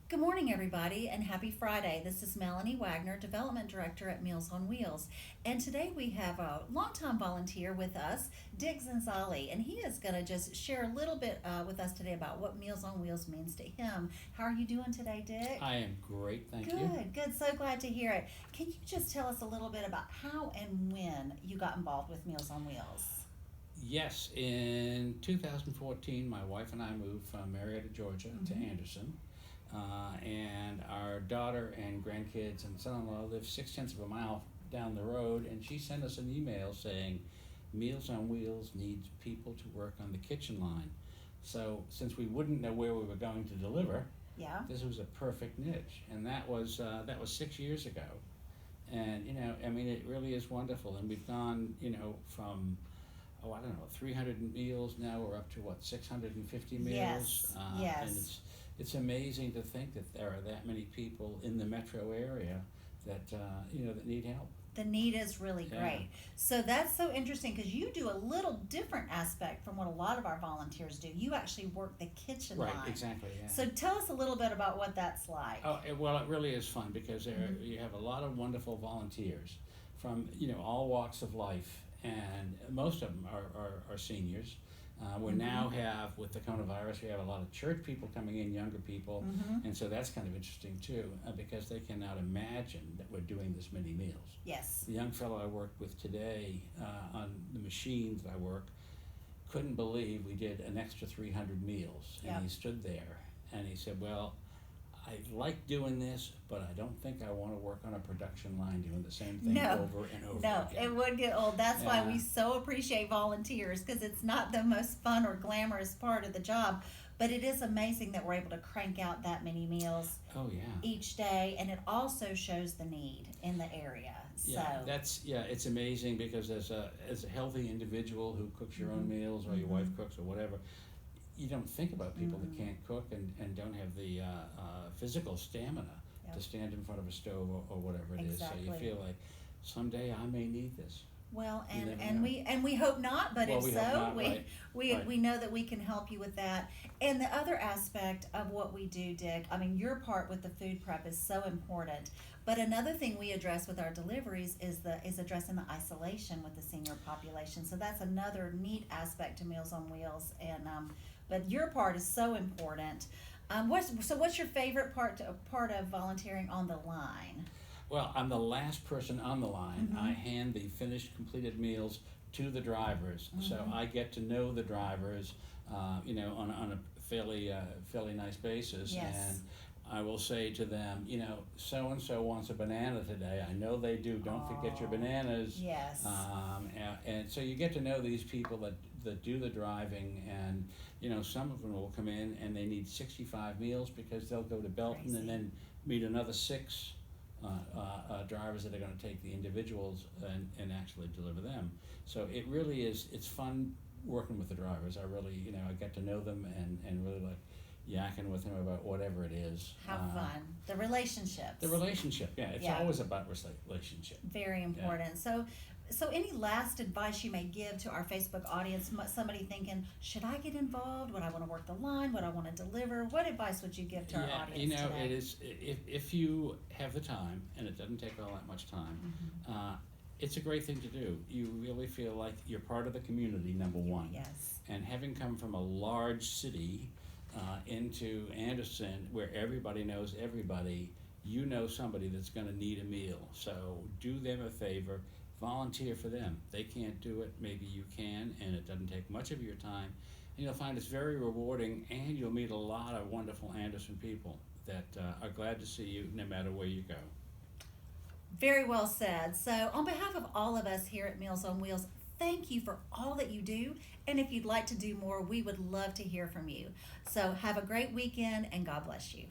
Good morning, everybody, and happy Friday. This is Melanie Wagner, Development Director at Meals on Wheels. And today we have a longtime volunteer with us, Dick Cenzalli, and he is going to just share a little bit with us today about what Meals on Wheels means to him. How are you doing today, Dick? I am great, thank you. Good. So glad to hear it. Can you just tell us a little bit about how and when you got involved with Meals on Wheels? Yes, in 2014, my wife and I moved from Marietta, Georgia to Anderson. And our daughter and grandkids and son-in-law live 6/10 of a mile down the road, and she sent us an email saying Meals on Wheels needs people to work on the kitchen line. So since we wouldn't know where we were going to deliver, Yeah. this was a perfect niche, and that was 6 years ago. And I mean, it really is wonderful, and we've gone from I don't know, 300 meals. Now we're up to 650 meals. Yes. Yes. And it's amazing to think that there are that many people in the metro area that that need help. The need is really Yeah. great. So that's so interesting because you do a little different aspect from what a lot of our volunteers do. You actually work the kitchen Right, line. exactly. Yeah. So tell us a little bit about what that's like. Well, it really is fun because you have a lot of wonderful volunteers from all walks of life, and most of them are seniors. We now have, with the coronavirus, we have a lot of church people coming in, younger people, and so that's kind of interesting too, because they cannot imagine that we're doing this many meals. Yes. The young fellow I worked with today on the machines that I work couldn't believe we did an extra 300 meals, and Yep. he stood there and he said, "Well, I like doing this, but I don't think I want to work on a production line doing the same thing No. over and over No, again." it would get old. That's why Yeah. we so appreciate volunteers because it's not the most fun or glamorous part of the job, but it is amazing that we're able to crank out that many meals Oh yeah. each day, and it also shows the need in the area. Yeah, it's amazing because as a healthy individual who cooks your own meals, or your wife cooks or whatever, you don't think about people that can't cook and don't have the physical stamina Yep. to stand in front of a stove or whatever it is. So you Exactly. feel like someday I may need this. Well, You never and know. we hope not, but Well, if we so, hope not, right. Right. we know that we can help you with that. And the other aspect of what we do, Dick, I mean, your part with the food prep is so important. But another thing we address with our deliveries is addressing the isolation with the senior population. So that's another neat aspect to Meals on Wheels. And but your part is so important. What's your favorite part of volunteering on the line? Well, I'm the last person on the line. I hand the finished, completed meals to the drivers, so I get to know the drivers, on a fairly nice basis. Yes. And I will say to them, so and so wants a banana today. I know they do. Don't forget your bananas. Yes. And so you get to know these people that do the driving, and some of them will come in and they need 65 meals because they'll go to Belton Crazy. and then meet another 6 drivers that are going to take the individuals and actually deliver them. So it really is, it's fun working with the drivers. I really, I get to know them and really like yakking with them about whatever it is. How fun. The relationships. The relationship, yeah, it's Yeah. always about relationship. Very important. So any last advice you may give to our Facebook audience, somebody thinking, should I get involved? Would I want to work the line? Would I want to deliver? What advice would you give to our audience today? It is, if you have the time, and it doesn't take all that much time, it's a great thing to do. You really feel like you're part of the community, number one. Yes. And having come from a large city into Anderson, where everybody knows everybody, you know somebody that's going to need a meal. So do them a favor, volunteer for them. They can't do it, maybe you can, and it doesn't take much of your time. And you'll find it's very rewarding, and you'll meet a lot of wonderful Anderson people that are glad to see you no matter where you go. Very well said. So on behalf of all of us here at Meals on Wheels, thank you for all that you do. And if you'd like to do more, we would love to hear from you. So have a great weekend, and God bless you.